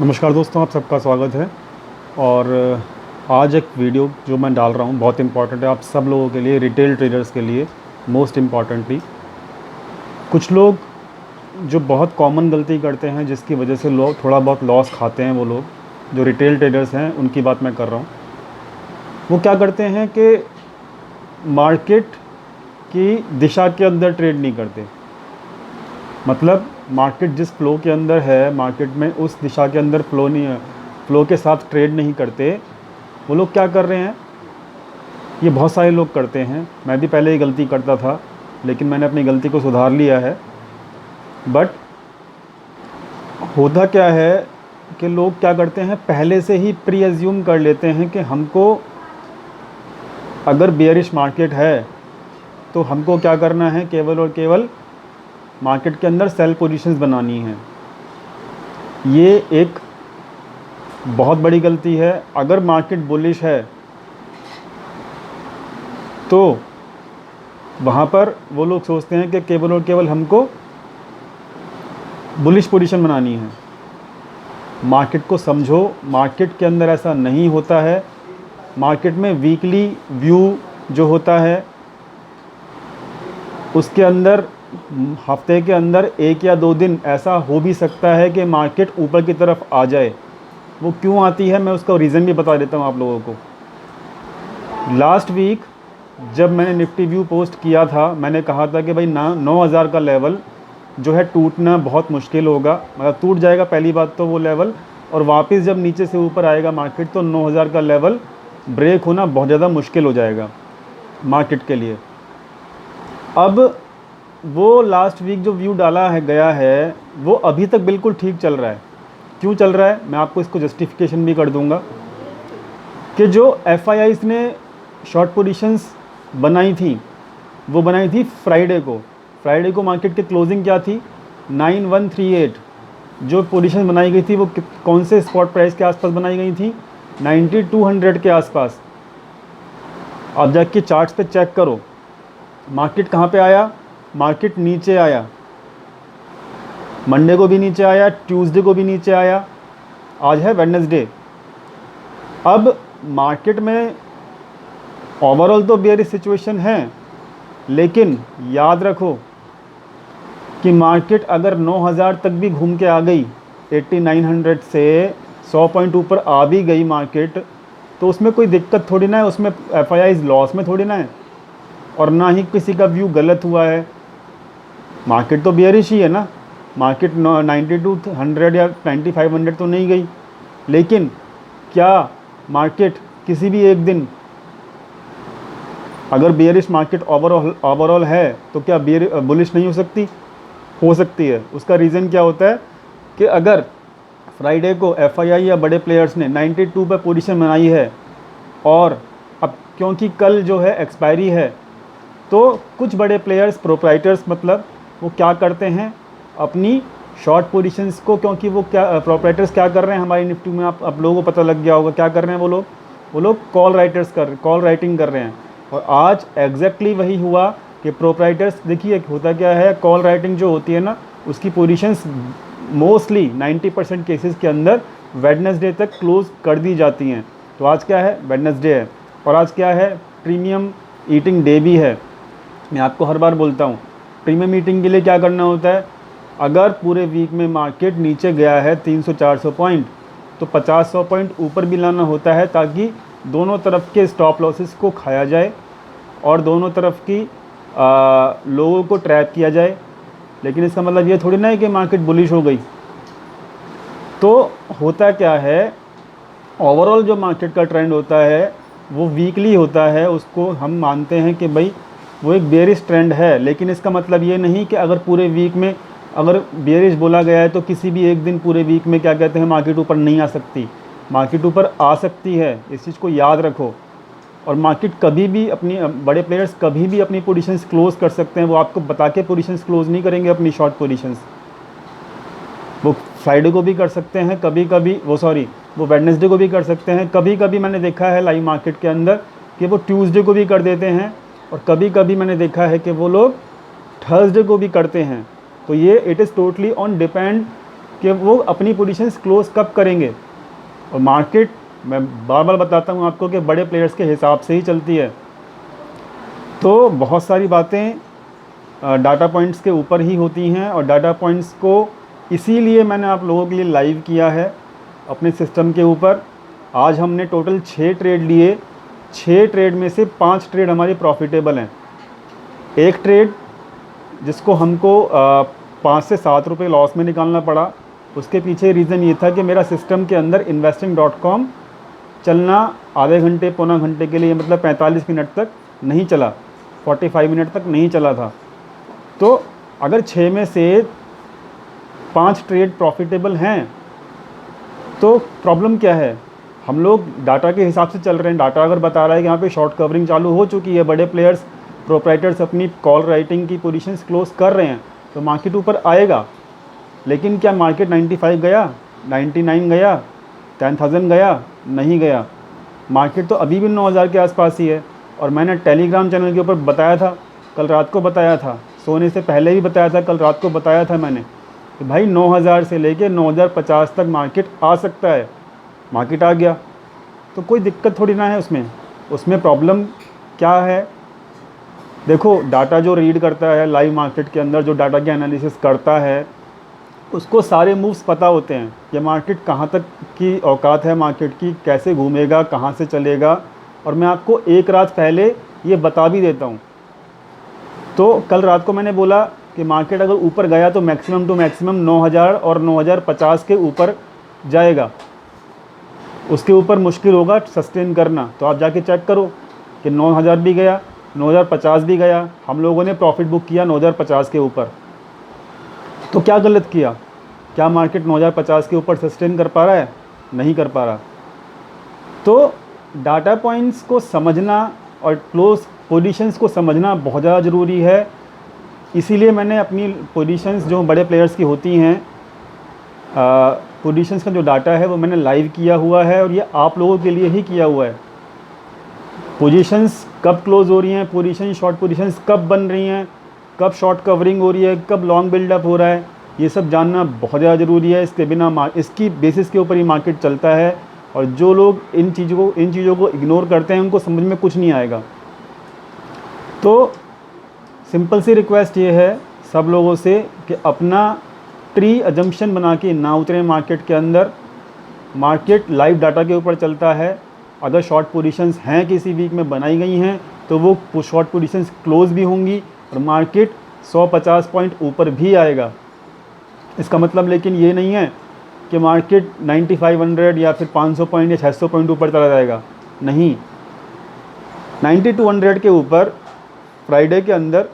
नमस्कार दोस्तों, आप सबका स्वागत है। और आज एक वीडियो जो मैं डाल रहा हूँ बहुत इम्पॉर्टेंट है आप सब लोगों के लिए, रिटेल ट्रेडर्स के लिए मोस्ट इम्पॉर्टेंटली। कुछ लोग जो बहुत कॉमन गलती करते हैं जिसकी वजह से लोग थोड़ा बहुत लॉस खाते हैं, वो लोग जो रिटेल ट्रेडर्स हैं उनकी बात मैं कर रहा हूँ। वो क्या करते हैं कि मार्केट की दिशा के अंदर ट्रेड नहीं करते। मतलब मार्केट जिस फ्लो के अंदर है, मार्केट में उस दिशा के अंदर फ्लो नहीं है, फ्लो के साथ ट्रेड नहीं करते। वो लोग क्या कर रहे हैं, ये बहुत सारे लोग करते हैं। मैं भी पहले ये गलती करता था, लेकिन मैंने अपनी गलती को सुधार लिया है। बट होता क्या है कि लोग क्या करते हैं, पहले से ही प्री एज्यूम कर लेते हैं कि हमको अगर बेयरिश मार्केट है तो हमको क्या करना है, केवल और केवल मार्केट के अंदर सेल पोजीशंस बनानी है। ये एक बहुत बड़ी गलती है। अगर मार्केट बुलिश है तो वहाँ पर वो लोग सोचते हैं कि केवल और केवल हमको बुलिश पोजीशन बनानी है। मार्केट को समझो, मार्केट के अंदर ऐसा नहीं होता है। मार्केट में वीकली व्यू जो होता है उसके अंदर हफ्ते के अंदर 1 या 2 दिन ऐसा हो भी सकता है कि मार्केट ऊपर की तरफ आ जाए। वो क्यों आती है मैं उसका रीज़न भी बता देता हूँ आप लोगों को। लास्ट वीक जब मैंने निफ्टी व्यू पोस्ट किया था, मैंने कहा था कि भाई 9,000 का लेवल जो है टूटना बहुत मुश्किल होगा। मतलब टूट जाएगा पहली बात तो वो लेवल, और वापस जब नीचे से ऊपर आएगा मार्केट तो 9,000 का लेवल ब्रेक होना बहुत ज़्यादा मुश्किल हो जाएगा मार्केट के लिए। अब वो लास्ट वीक जो व्यू डाला है गया है वो अभी तक बिल्कुल ठीक चल रहा है। क्यों चल रहा है मैं आपको इसको जस्टिफिकेशन भी कर दूंगा कि जो एफआईआईस ने शॉर्ट पोजीशंस बनाई थी वो बनाई थी फ्राइडे को। फ्राइडे को मार्केट की क्लोजिंग क्या थी, 9138। जो पोजीशन बनाई गई थी वो कौन से स्पॉट प्राइस के आसपास बनाई गई थी, 9200 के आसपास। आप जाके चार्ट्स पे चेक करो, मार्केट कहाँ पे आया, मार्केट नीचे आया। मंडे को भी नीचे आया, ट्यूसडे को भी नीचे आया, आज है वेडनेसडे। अब मार्केट में ओवरऑल तो बेयरिश सिचुएशन है, लेकिन याद रखो कि मार्केट अगर 9,000 तक भी घूम के आ गई, 8900 से 100 पॉइंट ऊपर आ भी गई मार्केट, तो उसमें कोई दिक्कत थोड़ी ना है, उसमें एफआईआईज लॉस में थोड़ी ना है, और ना ही किसी का व्यू गलत हुआ है। मार्केट तो बेयरिश ही है ना। मार्केट 9200 या 9500 तो नहीं गई, लेकिन क्या मार्केट किसी भी एक दिन, अगर बेयरिश मार्केट ओवरऑल है तो क्या बुलिश नहीं हो सकती है। उसका रीज़न क्या होता है कि अगर फ्राइडे को एफआईआई या बड़े प्लेयर्स ने 92 पर पोजीशन बनाई है, और अब क्योंकि कल जो है एक्सपायरी है, तो कुछ बड़े प्लेयर्स प्रोप्राइटर्स मतलब वो क्या करते हैं, अपनी शॉर्ट पोजीशंस को, क्योंकि वो क्या प्रोप्राइटर्स क्या कर रहे हैं हमारी निफ्टी में, आप लोगों को पता लग गया होगा क्या कर रहे हैं वो लोग कॉल राइटिंग कर रहे हैं। और आज एग्जैक्टली वही हुआ कि प्रोप्राइटर्स, देखिए होता क्या है, कॉल राइटिंग जो होती है ना उसकी पोजीशंस मोस्टली 90% केसेस के अंदर वेडनेसडे तक क्लोज कर दी जाती हैं। तो आज क्या है, वेडनेसडे है, और आज क्या है, प्रीमियम ईटिंग डे भी है। मैं आपको हर बार बोलता हूँ, प्रीमियम ईटिंग के लिए क्या करना होता है, अगर पूरे वीक में मार्केट नीचे गया है 300-400 पॉइंट, तो 50-100 पॉइंट ऊपर भी लाना होता है, ताकि दोनों तरफ के स्टॉप लॉसेस को खाया जाए और दोनों तरफ की लोगों को ट्रैप किया जाए। लेकिन इसका मतलब ये थोड़ी ना है कि मार्केट बुलिश हो गई। तो होता क्या है, ओवरऑल जो मार्केट का ट्रेंड होता है वो वीकली होता है, उसको हम मानते हैं कि भाई वो एक बेयरिश ट्रेंड है। लेकिन इसका मतलब ये नहीं कि अगर पूरे वीक में अगर बेयरिश बोला गया है तो किसी भी एक दिन पूरे वीक में क्या कहते हैं, मार्केट ऊपर नहीं आ सकती। मार्केट ऊपर आ सकती है, इस चीज़ को याद रखो। और मार्केट कभी भी अपनी, बड़े प्लेयर्स कभी भी अपनी पोजीशंस क्लोज कर सकते हैं। वो आपको बता के पोजीशंस क्लोज नहीं करेंगे अपनी शॉर्ट पोजीशंस। वो फ्राइडे को भी कर सकते हैं, कभी कभी वो वेडनेसडे को भी कर सकते हैं। कभी कभी मैंने देखा है लाइव मार्केट के अंदर कि वो ट्यूसडे को भी कर देते हैं, और कभी कभी मैंने देखा है कि वो लोग थर्सडे को भी करते हैं। तो ये it is totally on depend कि वो अपनी पोजीशंस क्लोज कब करेंगे। और मार्केट, मैं बार बार बताता हूँ आपको कि बड़े प्लेयर्स के हिसाब से ही चलती है। तो बहुत सारी बातें डाटा पॉइंट्स के ऊपर ही होती हैं, और डाटा पॉइंट्स को इसीलिए मैंने आप लोगों के लिए लाइव किया है अपने सिस्टम के ऊपर। आज हमने टोटल 6 ट्रेड लिए, 6 ट्रेड में से 5 ट्रेड हमारी प्रॉफिटेबल हैं। एक ट्रेड जिसको हमको 5 से 7 रुपये लॉस में निकालना पड़ा, उसके पीछे रीज़न ये था कि मेरा सिस्टम के अंदर investing.com चलना आधे घंटे पौना घंटे के लिए, मतलब 45 मिनट तक नहीं चला, 45 मिनट तक नहीं चला था। तो अगर 6 में से 5 ट्रेड प्रॉफिटेबल हैं तो प्रॉब्लम क्या है? हम लोग डाटा के हिसाब से चल रहे हैं। डाटा अगर बता रहा है कि यहाँ पे शॉर्ट कवरिंग चालू हो चुकी है, बड़े प्लेयर्स प्रोप्राइटर्स अपनी कॉल राइटिंग की पोजीशंस क्लोज कर रहे हैं, तो मार्केट ऊपर आएगा। लेकिन क्या मार्केट 95 गया, 99 गया, 10,000 गया? नहीं गया। मार्केट तो अभी भी 9,000 के आसपास ही है। और मैंने टेलीग्राम चैनल के ऊपर बताया था, कल रात को बताया था, सोने से पहले भी बताया था, कल रात को बताया था मैंने कि भाई 9,000 से लेके 9,050 तक मार्केट आ सकता है। मार्केट आ गया तो कोई दिक्कत थोड़ी ना है उसमें। उसमें प्रॉब्लम क्या है? देखो, डाटा जो रीड करता है लाइव मार्केट के अंदर, जो डाटा की एनालिसिस करता है, उसको सारे मूव्स पता होते हैं कि मार्केट कहाँ तक की औकात है, मार्केट की कैसे घूमेगा, कहाँ से चलेगा। और मैं आपको एक रात पहले ये बता भी देता हूँ। तो कल रात को मैंने बोला कि मार्केट अगर ऊपर गया तो मैक्सिमम टू मैक्सिमम 9,000 और 9,050 के ऊपर जाएगा, उसके ऊपर मुश्किल होगा सस्टेन करना। तो आप जाके चेक करो कि 9,000 भी गया, 9,050 भी गया। हम लोगों ने प्रॉफिट बुक किया 9,050 के ऊपर। तो क्या गलत किया? क्या मार्केट 9,050 के ऊपर सस्टेन कर पा रहा है? नहीं कर पा रहा। तो डाटा पॉइंट्स को समझना और क्लोज पोजीशंस को समझना बहुत ज़्यादा ज़रूरी है। इसीलिए मैंने अपनी पोजीशंस जो बड़े प्लेयर्स की होती हैं, पोजीशंस का जो डाटा है वो मैंने लाइव किया हुआ है, और ये आप लोगों के लिए ही किया हुआ है। पोजीशंस कब क्लोज हो रही हैं, पोजीशन शॉर्ट पोजीशंस कब बन रही हैं, कब शॉर्ट कवरिंग हो रही है, कब लॉन्ग बिल्डअप हो रहा है, ये सब जानना बहुत ज़्यादा ज़रूरी है। इसके बिना इसकी बेसिस के ऊपर ही मार्केट चलता है। और जो लोग इन चीज़ों को इग्नोर करते हैं, उनको समझ में कुछ नहीं आएगा। तो सिंपल सी रिक्वेस्ट ये है सब लोगों से कि अपना प्री अजम्पशन बना के ना उतरें मार्केट के अंदर। मार्केट लाइव डाटा के ऊपर चलता है। अगर शॉर्ट पोजीशंस हैं किसी वीक में बनाई गई हैं तो वो शॉर्ट पोजीशंस क्लोज भी होंगी और मार्केट 150 पॉइंट ऊपर भी आएगा। इसका मतलब लेकिन ये नहीं है कि मार्केट 9500 या फिर 500 पॉइंट या 600 पॉइंट ऊपर चला जाएगा। नहीं, 9200 के ऊपर फ्राइडे के अंदर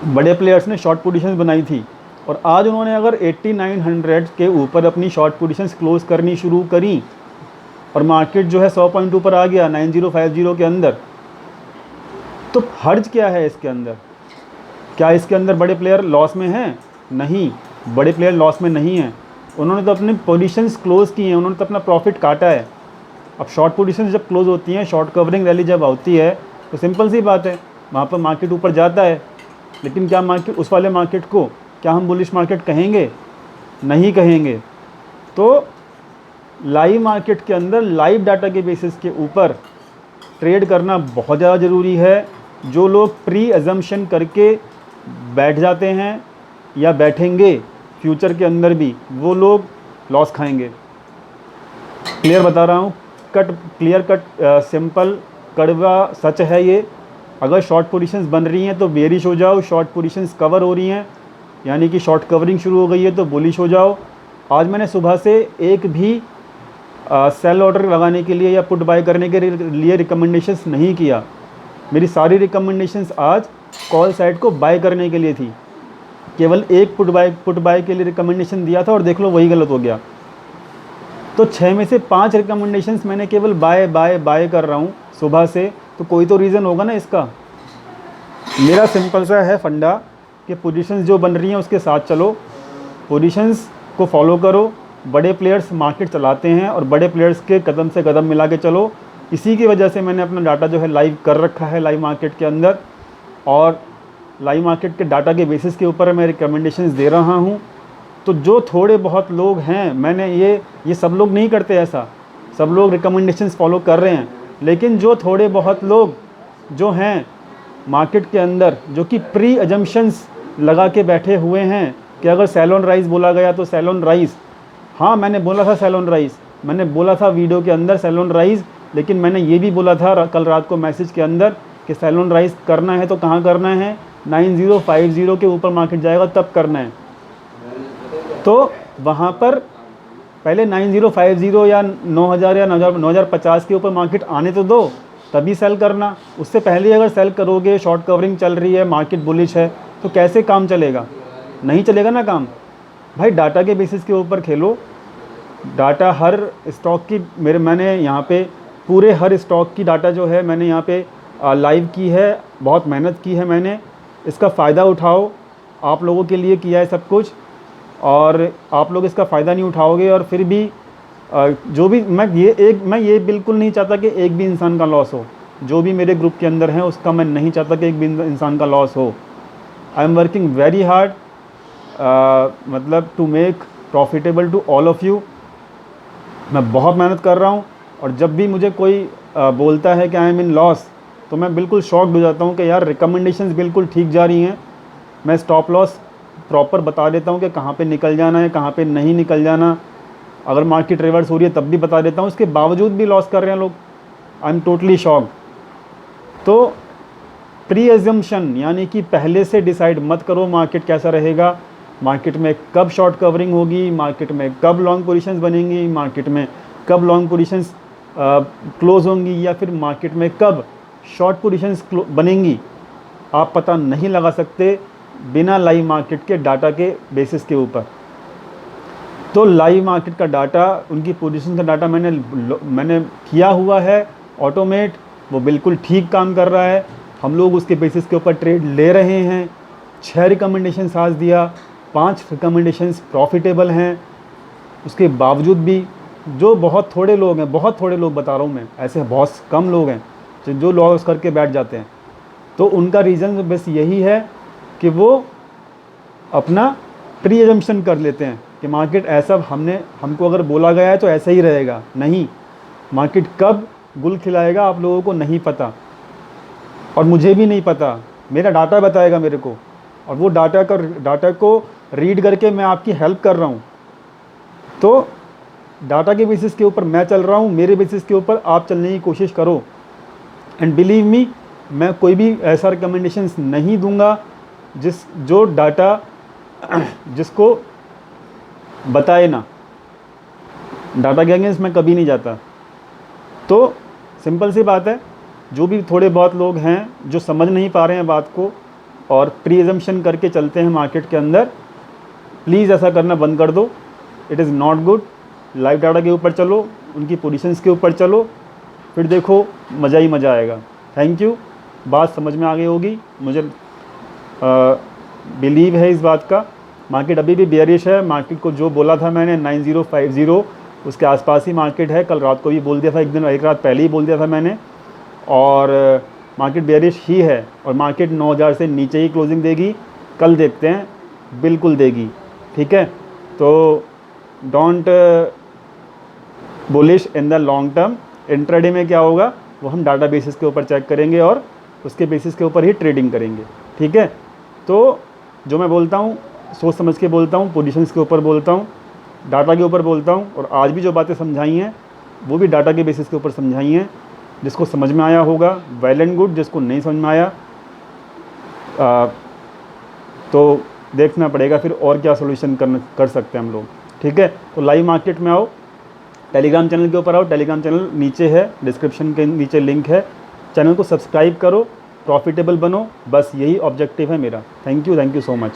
बड़े प्लेयर्स ने शॉर्ट पोजीशंस बनाई थी, और आज उन्होंने अगर 8900 के ऊपर अपनी शॉर्ट पोजीशंस क्लोज करनी शुरू करी और मार्केट जो है 100 पॉइंट ऊपर आ गया 9050 के अंदर, तो हर्ज क्या है इसके अंदर? क्या इसके अंदर बड़े प्लेयर लॉस में हैं? नहीं, बड़े प्लेयर लॉस में नहीं हैं। उन्होंने तो अपनी पोजीशंस क्लोज की हैं, उन्होंने तो अपना प्रॉफिट काटा है। अब शॉर्ट पोजीशंस जब क्लोज होती हैं, शॉर्ट कवरिंग रैली जब होती है, तो सिंपल सी बात है, वहाँ पर मार्केट ऊपर जाता है। लेकिन क्या मार्केट, उस वाले मार्केट को क्या हम बुलिश मार्केट कहेंगे? नहीं कहेंगे। तो लाइव मार्केट के अंदर लाइव डाटा के बेसिस के ऊपर ट्रेड करना बहुत ज़्यादा ज़रूरी है। जो लोग प्री अजम्पशन करके बैठ जाते हैं या बैठेंगे फ्यूचर के अंदर भी, वो लोग लॉस खाएंगे। क्लियर बता रहा हूँ, क्लियर कट सिंपल कड़वा सच है ये। अगर शॉर्ट पोजीशंस बन रही हैं तो बेरिश हो जाओ, शॉर्ट पोजीशंस कवर हो रही हैं यानी कि शॉर्ट कवरिंग शुरू हो गई है तो बुलिश हो जाओ। आज मैंने सुबह से एक भी सेल ऑर्डर लगाने के लिए या पुट बाय करने के लिए रिकमेंडेशंस नहीं किया। मेरी सारी रिकमेंडेशंस आज कॉल साइड को बाय करने के लिए थी। केवल एक पुट बाय के लिए रिकमेंडेशन दिया था और देख लो वही गलत हो गया। तो 6 में से 5 रिकमेंडेशंस मैंने केवल बाय कर रहा हूँ सुबह से, तो कोई तो रीज़न होगा ना इसका। मेरा सिंपल सा है फंडा कि पोजीशंस जो बन रही हैं उसके साथ चलो, पोजीशंस को फॉलो करो। बड़े प्लेयर्स मार्केट चलाते हैं और बड़े प्लेयर्स के कदम से कदम मिला के चलो। इसी की वजह से मैंने अपना डाटा जो है लाइव कर रखा है लाइव मार्केट के अंदर, और लाइव मार्केट के डाटा के बेसिस के ऊपर मैं रिकमेंडेशंस दे रहा हूँ। तो जो थोड़े बहुत लोग हैं, मैंने ये सब लोग नहीं करते ऐसा, सब लोग रिकमेंडेशंस फॉलो कर रहे हैं, लेकिन जो थोड़े बहुत लोग जो हैं मार्केट के अंदर, जो कि प्री अजम्पशंस लगा के बैठे हुए हैं कि अगर सेल ऑन राइज बोला गया तो सेल ऑन राइज। हाँ, मैंने बोला था सेल ऑन राइज, मैंने बोला था वीडियो के अंदर सेल ऑन राइज, लेकिन मैंने ये भी बोला था कल रात को मैसेज के अंदर कि सेल ऑन राइज करना है तो कहाँ करना है, 9050 के ऊपर मार्केट जाएगा तब करना है। तो वहाँ पर पहले 9050 या 9000 या 9050 के ऊपर मार्केट आने तो दो, तभी सेल करना। उससे पहले अगर सेल करोगे, शॉर्ट कवरिंग चल रही है, मार्केट बुलिश है, तो कैसे काम चलेगा? नहीं चलेगा ना काम। भाई डाटा के बेसिस के ऊपर खेलो। डाटा हर स्टॉक की मैंने यहाँ पे पूरे हर स्टॉक की डाटा जो है मैंने यहाँ पे लाइव की है, बहुत मेहनत की है मैंने। इसका फ़ायदा उठाओ, आप लोगों के लिए किया है सब कुछ, और आप लोग इसका फ़ायदा नहीं उठाओगे और फिर भी जो भी मैं ये बिल्कुल नहीं चाहता कि एक भी इंसान का लॉस हो। जो भी मेरे ग्रुप के अंदर हैं उसका मैं नहीं चाहता कि एक भी इंसान का लॉस हो। I am working very hard, मतलब to make profitable to all of you. मैं बहुत मेहनत कर रहा हूँ, और जब भी मुझे कोई बोलता है कि आई एम इन लॉस, तो मैं बिल्कुल शॉक्ड हो जाता हूँ कि यार रिकमेंडेशंस बिल्कुल ठीक जा रही हैं। मैं स्टॉप लॉस प्रॉपर बता देता हूँ कि कहाँ पे निकल जाना है, कहाँ पे नहीं निकल जाना। अगर मार्केट रिवर्स हो रही है तब भी बता देता हूँ, इसके बावजूद भी लॉस कर रहे हैं लोग। I am totally shocked. तो प्री एजम्पशन यानी कि पहले से डिसाइड मत करो मार्केट कैसा रहेगा, मार्केट में कब शॉर्ट कवरिंग होगी, मार्केट में कब लॉन्ग पोजीशंस बनेंगी, मार्केट में कब लॉन्ग पोजीशंस क्लोज होंगी, या फिर मार्केट में कब शॉर्ट पोजीशंस बनेंगी, आप पता नहीं लगा सकते बिना लाइव मार्केट के डाटा के बेसिस के ऊपर। तो लाइव मार्केट का डाटा, उनकी पोजीशन का डाटा मैंने किया हुआ है ऑटोमेट, वो बिल्कुल ठीक काम कर रहा है। हम लोग उसके बेसिस के ऊपर ट्रेड ले रहे हैं। 6 रिकमेंडेशंस आज दिया, 5 रिकमेंडेशंस प्रॉफिटेबल हैं। उसके बावजूद भी जो बहुत थोड़े लोग हैं, बहुत थोड़े लोग बता रहा हूँ मैं, ऐसे बहुत कम लोग हैं जो लॉस करके बैठ जाते हैं, तो उनका रीज़न बस यही है कि वो अपना प्री एजम्पशन कर लेते हैं कि मार्केट ऐसा हमको अगर बोला गया है तो ऐसा ही रहेगा। नहीं, मार्केट कब गुल खिलाएगा आप लोगों को नहीं पता, और मुझे भी नहीं पता। मेरा डाटा बताएगा मेरे को, और वो डाटा को रीड करके मैं आपकी हेल्प कर रहा हूँ। तो डाटा के बेसिस के ऊपर मैं चल रहा हूँ, मेरे बेसिस के ऊपर आप चलने की कोशिश करो। एंड बिलीव मी, मैं कोई भी ऐसा रिकमेंडेशंस नहीं दूंगा जो डाटा जिसको बताए ना। डाटा के अगेंस्ट मैं कभी नहीं जाता। तो सिंपल सी बात है, जो भी थोड़े बहुत लोग हैं जो समझ नहीं पा रहे हैं बात को और प्री एजम्पशन करके चलते हैं मार्केट के अंदर, प्लीज़ ऐसा करना बंद कर दो। It is not good. Live data के ऊपर चलो, उनकी पोजीशंस के ऊपर चलो, फिर देखो मज़ा ही मज़ा आएगा। Thank you. बात समझ में आ गई होगी, मुझे बिलीव है इस बात का। मार्केट अभी भी बेयरिश है। मार्केट को जो बोला था मैंने 9050 उसके आसपास ही मार्केट है। कल रात को भी बोल दिया था, एक रात पहले ही बोल दिया था मैंने, और मार्केट बेयरिश ही है, और मार्केट 9000 से नीचे ही क्लोजिंग देगी। कल देखते हैं, बिल्कुल देगी। ठीक है, तो don't bullish in the long term. Intraday में क्या होगा वो हम डाटा बेसिस के ऊपर चेक करेंगे और उसके बेसिस के ऊपर ही ट्रेडिंग करेंगे। ठीक है, तो जो मैं बोलता हूँ सोच समझ के बोलता हूँ, पोजीशंस के ऊपर बोलता हूँ, डाटा के ऊपर बोलता हूँ, और आज भी जो बातें समझाई हैं वो भी डाटा के बेसिस के ऊपर समझाई हैं। जिसको समझ में आया होगा वेल एंड गुड, जिसको नहीं समझ में आया तो देखना पड़ेगा फिर और क्या सोल्यूशन कर सकते हैं हम लोग। ठीक है, तो लाइव मार्केट में आओ, टेलीग्राम चैनल के ऊपर आओ। टेलीग्राम चैनल नीचे है, डिस्क्रिप्शन के नीचे लिंक है। चैनल को सब्सक्राइब करो, प्रॉफिटेबल बनो, बस यही ऑब्जेक्टिव है मेरा। Thank you so much.